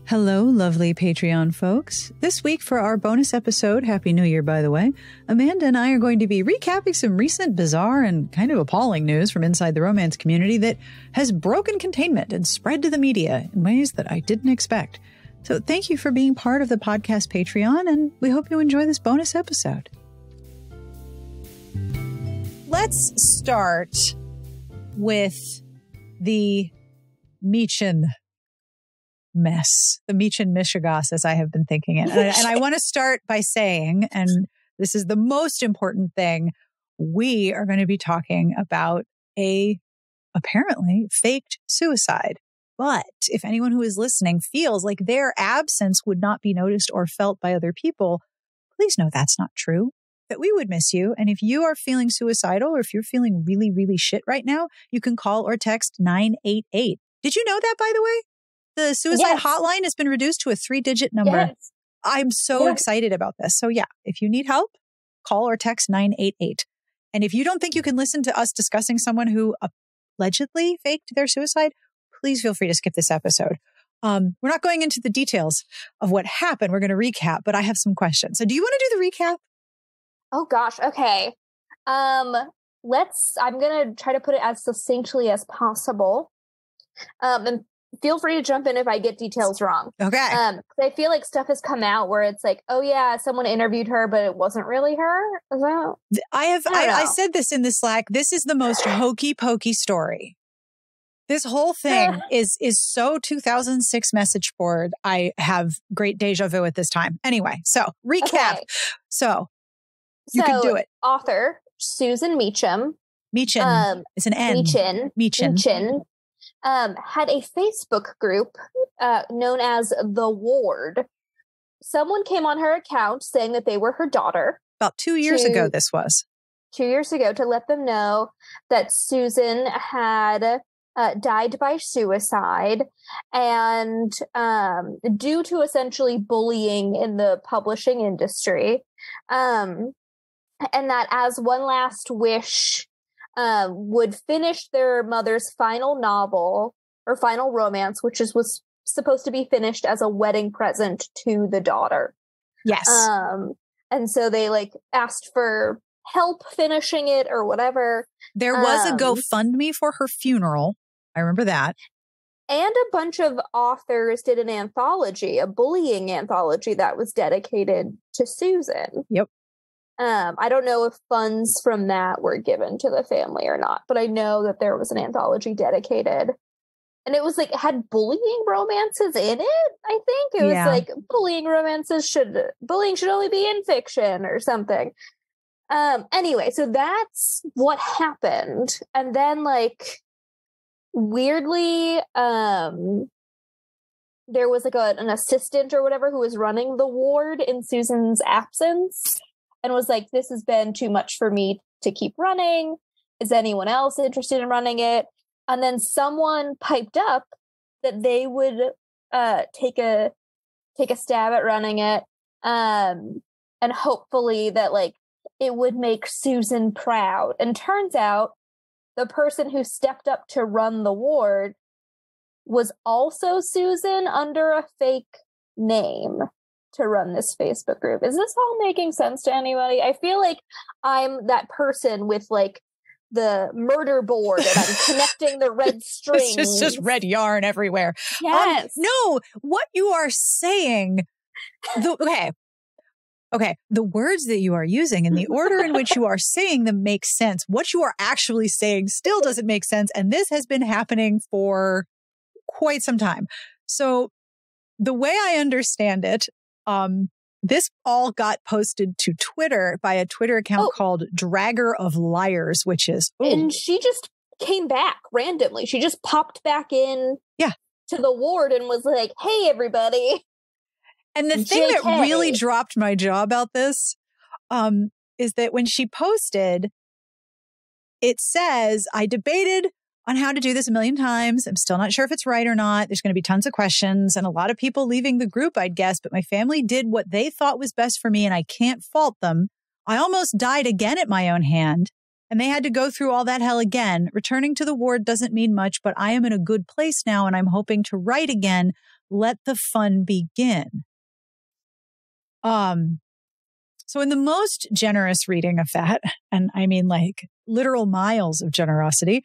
Hello, lovely Patreon folks. This week for our bonus episode, Happy New Year, by the way, Amanda and I are going to be recapping some recent bizarre and kind of appalling news from inside the romance community that has broken containment and spread to the media in ways that I didn't expect. So thank you for being part of the podcast Patreon, and we hope you enjoy this bonus episode. Let's start with the Meachan mess, the Meachan mishigas, as I have been thinking it. And I want to start by saying, and this is the most important thing, we are going to be talking about a apparently faked suicide. But if anyone who is listening feels like their absence would not be noticed or felt by other people, please know that's not true, that we would miss you. And if you are feeling suicidal or if you're feeling really, really shit right now, you can call or text 988. Did you know that, by the way? The suicide hotline has been reduced to a 3-digit number. Yes. I'm so excited about this. So yeah, if you need help, call or text 988. And if you don't think you can listen to us discussing someone who allegedly faked their suicide, please feel free to skip this episode. We're not going into the details of what happened. We're going to recap, but I have some questions. So do you want to do the recap? Oh gosh. Okay. I'm going to try to put it as succinctly as possible. And feel free to jump in if I get details wrong. Okay. I feel like stuff has come out where it's like, oh yeah, someone interviewed her, but it wasn't really her. I said this in the Slack. This is the most hokey pokey story. This whole thing is so 2006 message board. I have great deja vu at this time. Anyway, so recap. Okay. So you can do it. Author Susan Meachan. Meachan. It's an N. Meachan. Had a Facebook group known as The Ward. Someone came on her account saying that they were her daughter. About 2 years ago, this was. 2 years ago, to let them know that Susan had died by suicide, and due to essentially bullying in the publishing industry, and that as one last wish, would finish their mother's final novel or final romance, which was supposed to be finished as a wedding present to the daughter. Yes. And so they asked for help finishing it or whatever. There was a GoFundMe for her funeral. I remember that. And a bunch of authors did an anthology, a bullying anthology that was dedicated to Susan. Yep. I don't know if funds from that were given to the family or not, but I know that there was an anthology dedicated. And it was had bullying romances in it, I think. It was bullying should only be in fiction or something. Anyway, so that's what happened. And then weirdly, there was an assistant or whatever who was running the ward in Susan's absence. And was like, this has been too much for me to keep running. Is anyone else interested in running it? And then someone piped up that they would take a stab at running it, and hopefully that it would make Susan proud. And turns out the person who stepped up to run the ward was also Susan under a fake name to run this Facebook group. Is this all making sense to anybody? I feel like I'm that person with the murder board and I'm connecting the red strings. It's just red yarn everywhere. Yes. No, what you are saying, okay, the words that you are using and the order in which you are saying them makes sense. What you are actually saying still doesn't make sense. And this has been happening for quite some time. So the way I understand it, this all got posted to Twitter by a Twitter account called Dragger of Liars, which is... Ooh. And she just came back randomly. She just popped back in to the ward and was like, hey, everybody. And the thing that really dropped my jaw about this is that when she posted, it says, I debated on how to do this a million times. I'm still not sure if it's right or not. There's going to be tons of questions and a lot of people leaving the group, I'd guess, but my family did what they thought was best for me and I can't fault them. I almost died again at my own hand and they had to go through all that hell again. Returning to the ward doesn't mean much, but I am in a good place now and I'm hoping to write again. let the fun begin. So in the most generous reading of that, and I mean like literal miles of generosity,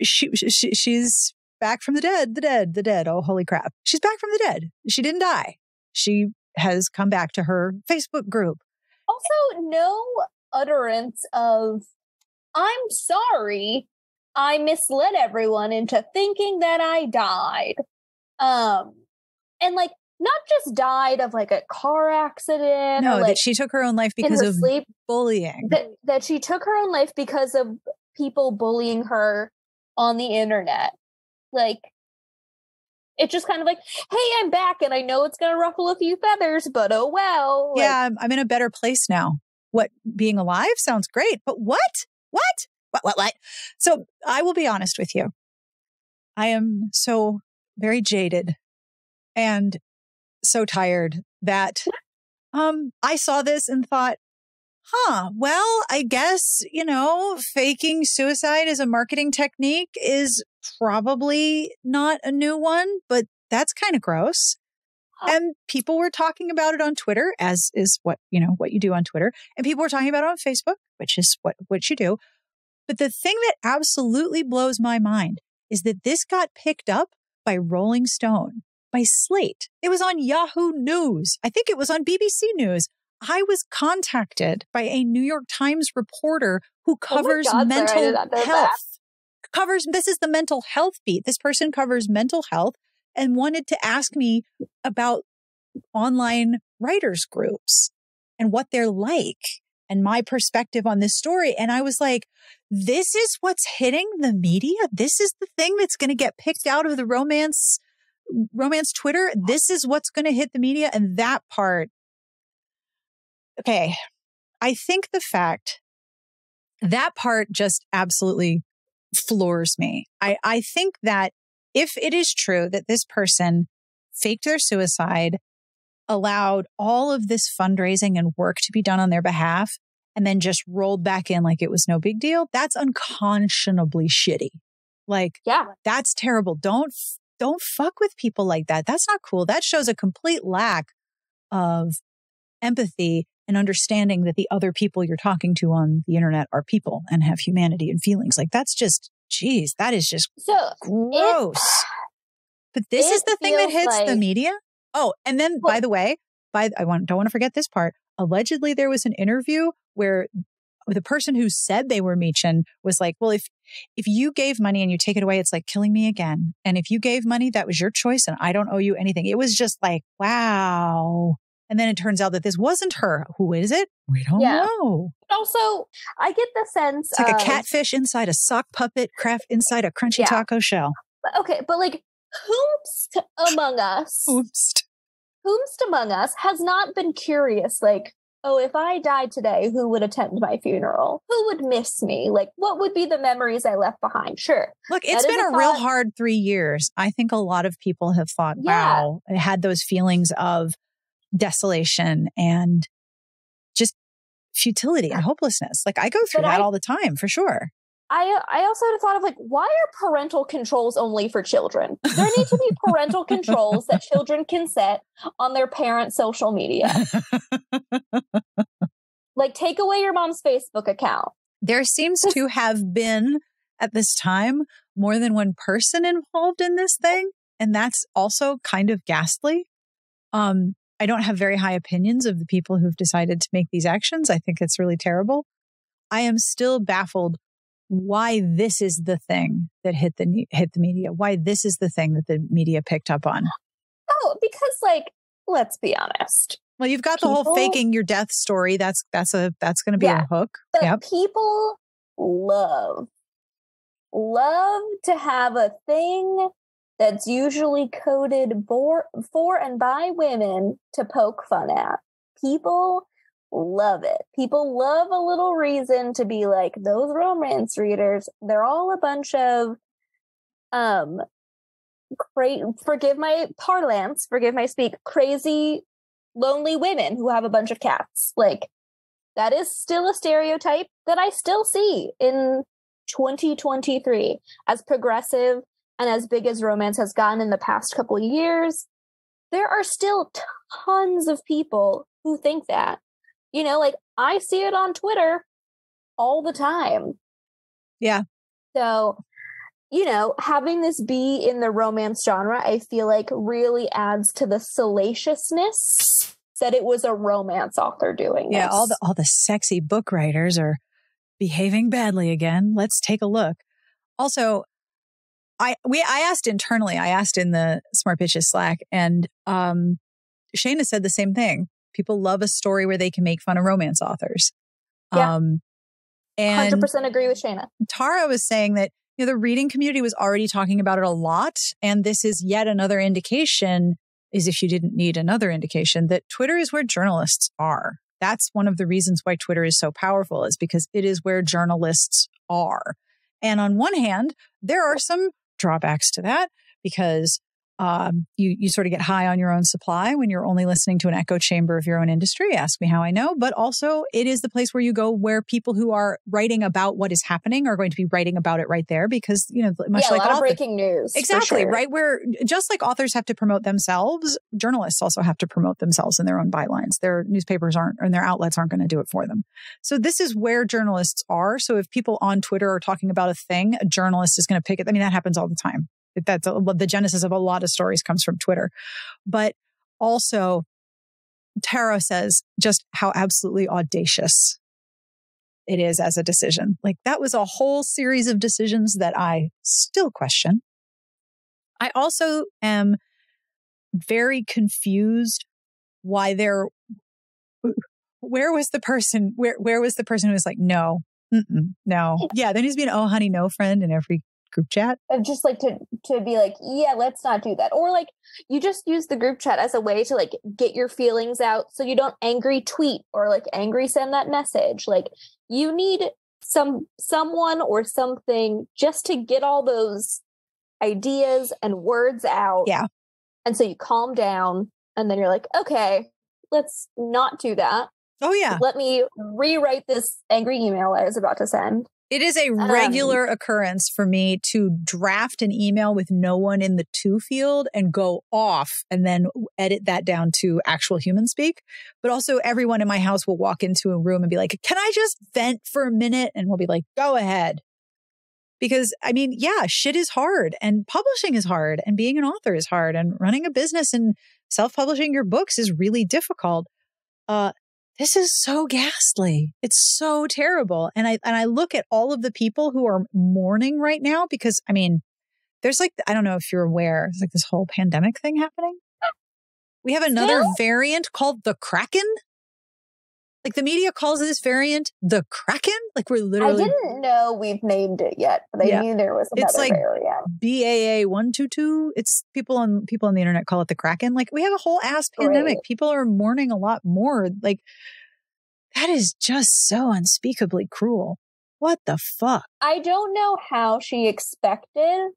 she's back from the dead. Oh, holy crap. She's back from the dead. She didn't die. She has come back to her Facebook group. Also, no utterance of, I'm sorry, I misled everyone into thinking that I died. And like, not just died of like a car accident. No, or like that she took her own life because of bullying. That she took her own life because of people bullying her on the internet. Like, it's just kind of like, hey, I'm back and I know it's going to ruffle a few feathers, but oh well. Like, yeah, I'm in a better place now. What? Being alive sounds great, but what? So I will be honest with you. I am so very jaded and so tired that I saw this and thought, well, I guess, faking suicide as a marketing technique is probably not a new one, but that's kind of gross. And people were talking about it on Twitter, as is what you do on Twitter. And people were talking about it on Facebook, which is what you do. But the thing that absolutely blows my mind is that this got picked up by Rolling Stone, by Slate. It was on Yahoo News. I think it was on BBC News. I was contacted by a New York Times reporter who covers mental health. This is the mental health beat. This person covers mental health and wanted to ask me about online writers groups and what they're like and my perspective on this story. And I was like, this is what's hitting the media. This is the thing that's going to get picked out of the romance Twitter. This is what's going to hit the media. And that part, okay, I think that part just absolutely floors me. I think that if it is true that this person faked their suicide, allowed all of this fundraising and work to be done on their behalf, and then just rolled back in like it was no big deal, that's unconscionably shitty. Like, yeah, that's terrible. Don't fuck with people like that. That's not cool. That shows a complete lack of empathy and understanding that the other people you're talking to on the internet are people and have humanity and feelings. Like, that's just, geez, that is just so gross. But this is the thing that hits the media. Oh, and then, by the way, don't want to forget this part. Allegedly, there was an interview where the person who said they were Meachan was like, well, if you gave money and you take it away, it's like killing me again. And if you gave money, that was your choice and I don't owe you anything. It was just like, wow. And then it turns out that this wasn't her. Who is it? We don't know. Also, I get the sense it's like a catfish inside a sock puppet, craft inside a crunchy taco shell. Okay, but like, whomst among us has not been curious, like, oh, if I died today, who would attend my funeral? Who would miss me? Like, what would be the memories I left behind? Sure. Look, it's been a real hard 3 years. I think a lot of people have thought, wow, I had those feelings of desolation and just futility and hopelessness. Like, I go through that all the time, for sure. I also had a thought of like, why are parental controls only for children? There need to be parental controls that children can set on their parents' social media. Like, take away your mom's Facebook account. There seems to have been, at this time, more than one person involved in this thing. And that's also kind of ghastly. I don't have very high opinions of the people who've decided to make these actions. I think it's really terrible. I am still baffled why this is the thing that hit the media, why this is the thing that the media picked up on. Oh, because, like, let's be honest. Well, you've got the whole faking your death story. That's going to be a hook. But people love to have a thing that's usually coded for and by women to poke fun at. People love it. People love a little reason to be like, those romance readers, they're all a bunch of forgive my parlance, forgive my speak, crazy lonely women who have a bunch of cats. Like, that is still a stereotype that I still see in 2023. As progressive and as big as romance has gotten in the past couple of years, there are still tons of people who think that. You know, like I see it on Twitter all the time. Yeah. So, you know, having this be in the romance genre, I feel like really adds to the salaciousness that it was a romance author doing this. Yeah, all the sexy book writers are behaving badly again. Let's take a look. Also, I asked internally, I asked in the Smart Bitches Slack, and Shayna said the same thing. People love a story where they can make fun of romance authors. Yeah. And 100% agree with Shayna. Tara was saying that, you know, the reading community was already talking about it a lot. And this is yet another indication, is if you didn't need another indication, that Twitter is where journalists are. That's one of the reasons why Twitter is so powerful, is because it is where journalists are. And on one hand, there are some drawbacks to that, because you sort of get high on your own supply when you're only listening to an echo chamber of your own industry. Ask me how I know. But also, it is the place where you go where people who are writing about what is happening are going to be writing about it right there, because, you know, much like a lot of breaking news. Exactly. Sure. Right. Where just like authors have to promote themselves, journalists also have to promote themselves in their own bylines. Their newspapers aren't, and their outlets aren't going to do it for them. So this is where journalists are. So if people on Twitter are talking about a thing, a journalist is going to pick it. I mean, that happens all the time. That's the genesis of a lot of stories comes from Twitter. But also, Tara says just how absolutely audacious it is as a decision. Like, that was a whole series of decisions that I still question. I also am very confused why where was the person who was like, no, no. Yeah, there needs to be an oh honey no friend in every group chat. And just like to be like, yeah, let's not do that. Or like, you just use the group chat as a way to like get your feelings out, so you don't angry tweet or like angry send that message. Like, you need someone or something just to get all those ideas and words out. Yeah. And so you calm down, and then you're like, okay, let's not do that. Oh yeah. Let me rewrite this angry email I was about to send. It is a regular occurrence for me to draft an email with no one in the to field and go off and then edit that down to actual human speak. But also, everyone in my house will walk into a room and be like, can I just vent for a minute? And we'll be like, go ahead. Because, I mean, yeah, shit is hard, and publishing is hard, and being an author is hard, and running a business and self-publishing your books is really difficult. This is so ghastly. It's so terrible. And I look at all of the people who are mourning right now, because, I mean, there's like, I don't know if you're aware, it's like this whole pandemic thing happening. We have another variant called the Kraken. Like, the media calls this variant the Kraken. Like, we're literally... I didn't know we've named it yet, but I knew there was another variant. BAA 122. It's people on the internet call it the Kraken. Like, we have a whole ass pandemic. People are mourning a lot more. Like, that is just so unspeakably cruel. What the fuck? I don't know how she expected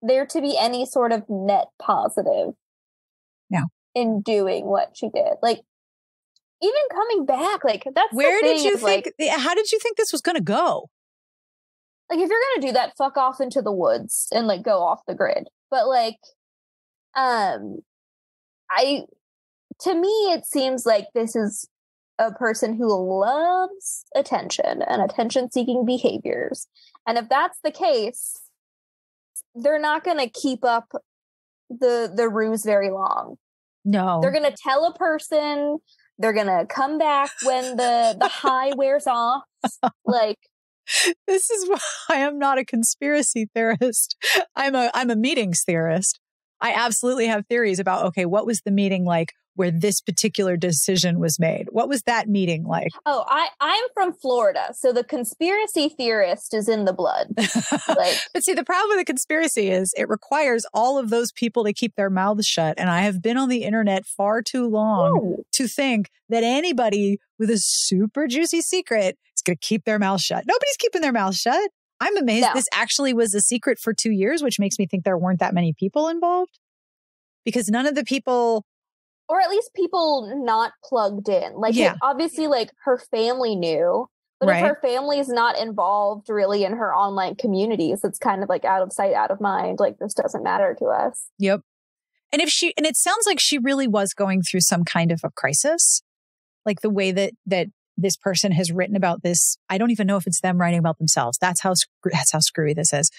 there to be any sort of net positive in doing what she did. Like, even coming back, like, that's where the thing, did you think? Like, how did you think this was going to go? Like, if you're going to do that, fuck off into the woods and like go off the grid. But like, to me, it seems like this is a person who loves attention and attention-seeking behaviors. And if that's the case, they're not going to keep up the ruse very long. No, they're going to tell a person. They're going to come back when the high wears off. Like, this is why I'm not a conspiracy theorist. I'm a meetings theorist. I absolutely have theories about, okay, what was the meeting like where this particular decision was made? What was that meeting like? Oh, I'm from Florida, so the conspiracy theorist is in the blood. Like, but see, the problem with the conspiracy is it requires all of those people to keep their mouths shut. And I have been on the internet far too long to think that anybody with a super juicy secret is going to keep their mouth shut. Nobody's keeping their mouth shut. I'm amazed this actually was a secret for 2 years, which makes me think there weren't that many people involved. Because none of the people... Or at least people not plugged in. Like, obviously, like, her family knew, But if her family's not involved really in her online communities, it's kind of like out of sight, out of mind. Like, this doesn't matter to us. Yep. And it sounds like she really was going through some kind of a crisis, like the way that this person has written about this. I don't even know if it's them writing about themselves. That's how screwy this is.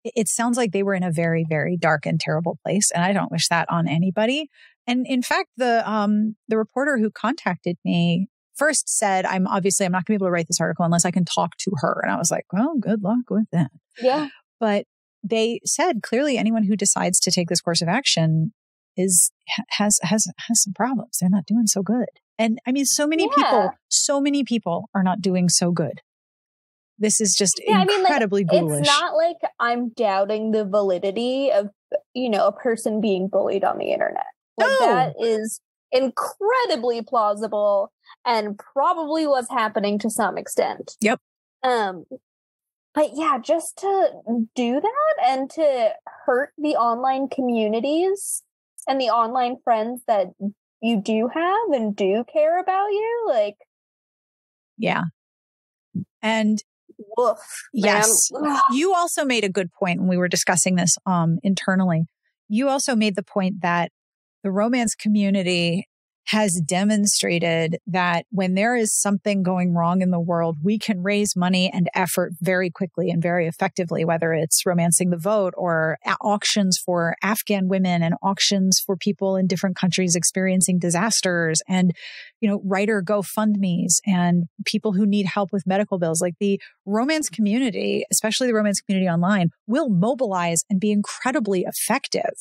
It sounds like they were in a very, very dark and terrible place. And I don't wish that on anybody. And in fact, the reporter who contacted me first said, I'm not going to be able to write this article unless I can talk to her. And I was like, well, good luck with that. Yeah. But they said clearly anyone who decides to take this course of action has some problems. They're not doing so good. And I mean, so many people are not doing so good. This is just incredibly ghoulish. It's not like I'm doubting the validity of, a person being bullied on the internet. Like, that is incredibly plausible and probably was happening to some extent. Yep. But yeah, just to do that and to hurt the online communities and the online friends that you do have and do care about you, like. Yeah. And woof, yes, you also made a good point when we were discussing this internally. You also made the point that the romance community has demonstrated that when there is something going wrong in the world, we can raise money and effort very quickly and very effectively, whether it's romancing the vote or auctions for Afghan women and auctions for people in different countries experiencing disasters and, writer GoFundMes and people who need help with medical bills. Like, the romance community, especially the romance community online, will mobilize and be incredibly effective.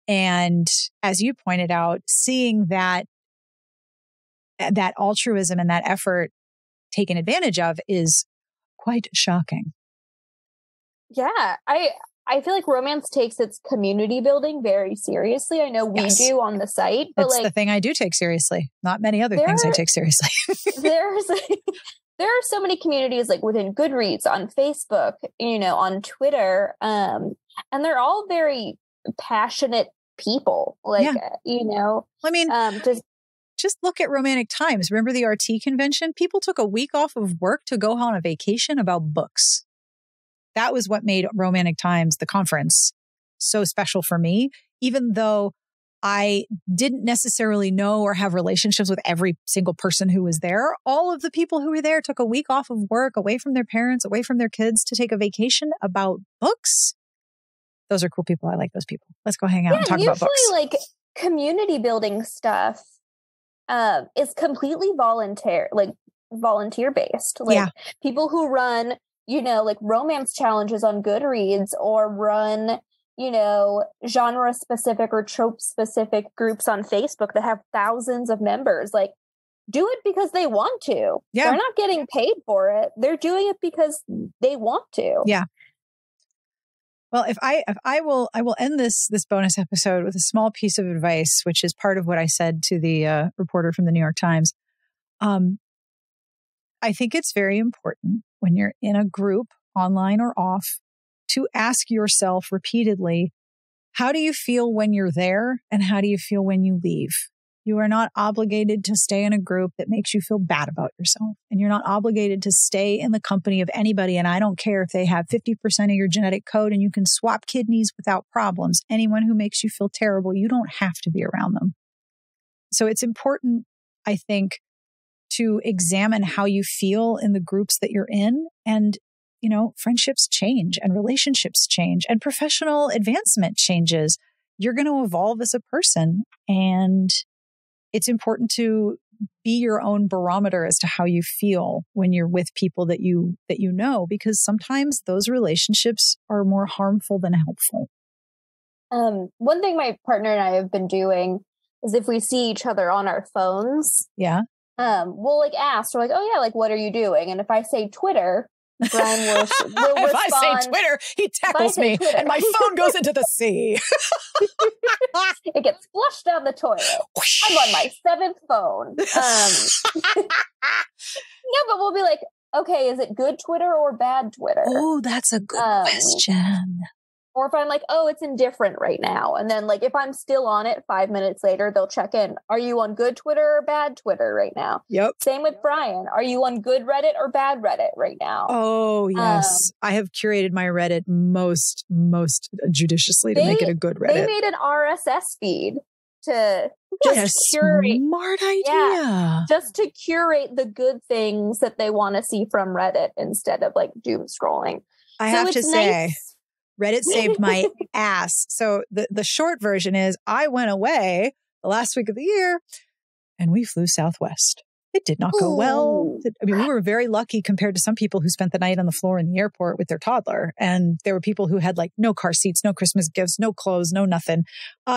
And as you pointed out, seeing that altruism and that effort taken advantage of is quite shocking. Yeah, I feel like romance takes its community building very seriously. I know we do on the site, but it's the thing I do take seriously. Not many other things I take seriously. There are so many communities, like within Goodreads, on Facebook, on Twitter, and they're all very passionate people. Like, I mean, just look at Romantic Times. Remember the RT convention? People took a week off of work to go on a vacation about books. That was what made Romantic Times, the conference, so special for me, even though I didn't necessarily know or have relationships with every single person who was there. All of the people who were there took a week off of work, away from their parents, away from their kids, to take a vacation about books. Those are cool people. I like those people. Let's go hang out and talk about books. Usually, like, community building stuff is completely volunteer based. Like, people who run, like romance challenges on Goodreads or run, genre specific or trope specific groups on Facebook that have thousands of members, like, do it because they want to. Yeah. They're not getting paid for it. They're doing it because they want to. Yeah. Well, I will end this bonus episode with a small piece of advice, which is part of what I said to the reporter from the New York Times. I think it's very important when you're in a group, online or off, to ask yourself repeatedly, how do you feel when you're there and how do you feel when you leave? You are not obligated to stay in a group that makes you feel bad about yourself. And you're not obligated to stay in the company of anybody. And I don't care if they have 50% of your genetic code and you can swap kidneys without problems. Anyone who makes you feel terrible, you don't have to be around them. So it's important, I think, to examine how you feel in the groups that you're in. And, friendships change and relationships change and professional advancement changes. You're going to evolve as a person. And it's important to be your own barometer as to how you feel when you're with people that you know, because sometimes those relationships are more harmful than helpful. One thing my partner and I have been doing is if we see each other on our phones, we'll like ask, we're like, oh yeah, like, what are you doing? And if I say Twitter, Brian will respond. If I say Twitter, he tackles me and my phone goes into the sea. It gets flushed down the toilet. I'm on my 7th phone. But we'll be like, okay, is it good Twitter or bad Twitter? Oh, that's a good question. Or if I'm like, oh, it's indifferent right now. And then like, if I'm still on it 5 minutes later, they'll check in. Are you on good Twitter or bad Twitter right now? Yep. Same with Brian. Are you on good Reddit or bad Reddit right now? Oh, yes. I have curated my Reddit most judiciously to make it a good Reddit. They made an RSS feed to just curate. Smart idea. Yeah, just to curate the good things that they want to see from Reddit instead of like doom scrolling. I have to say, Reddit saved my ass. So the short version is I went away the last week of the year and we flew Southwest. It did not go well. I mean, we were very lucky compared to some people who spent the night on the floor in the airport with their toddler. And there were people who had like no car seats, no Christmas gifts, no clothes, no nothing.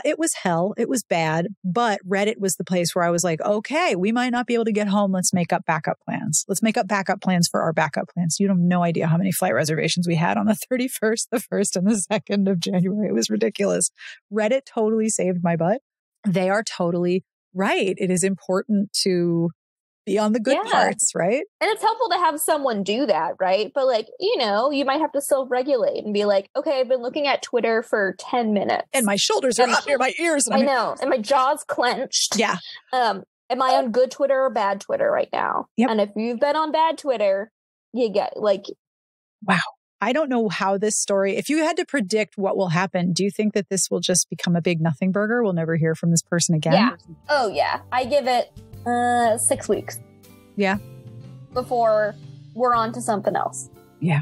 It was hell. It was bad. But Reddit was the place where I was like, okay, we might not be able to get home. Let's make up backup plans. Let's make up backup plans for our backup plans. You have no idea how many flight reservations we had on the 31st, the 1st, and the 2nd of January. It was ridiculous. Reddit totally saved my butt. They are totally right. It is important to be on the good parts, right? And it's helpful to have someone do that, right? But like, you know, you might have to self-regulate and be like, okay, I've been looking at Twitter for 10 minutes. And my shoulders are up near my ears. I know. And my jaw's clenched. Yeah. Am I on good Twitter or bad Twitter right now? Yep. And if you've been on bad Twitter, you get like... Wow. I don't know how this story, if you had to predict what will happen, do you think that this will just become a big nothing burger? We'll never hear from this person again? Yeah. Oh, yeah. I give it 6 weeks. Yeah. Before we're on to something else. Yeah.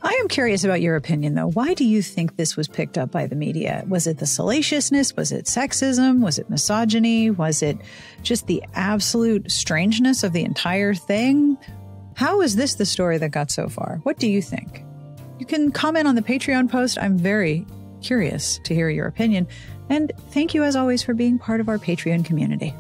I am curious about your opinion, though. Why do you think this was picked up by the media? Was it the salaciousness? Was it sexism? Was it misogyny? Was it just the absolute strangeness of the entire thing? How is this the story that got so far? What do you think? You can comment on the Patreon post. I'm very curious to hear your opinion. And thank you, as always, for being part of our Patreon community.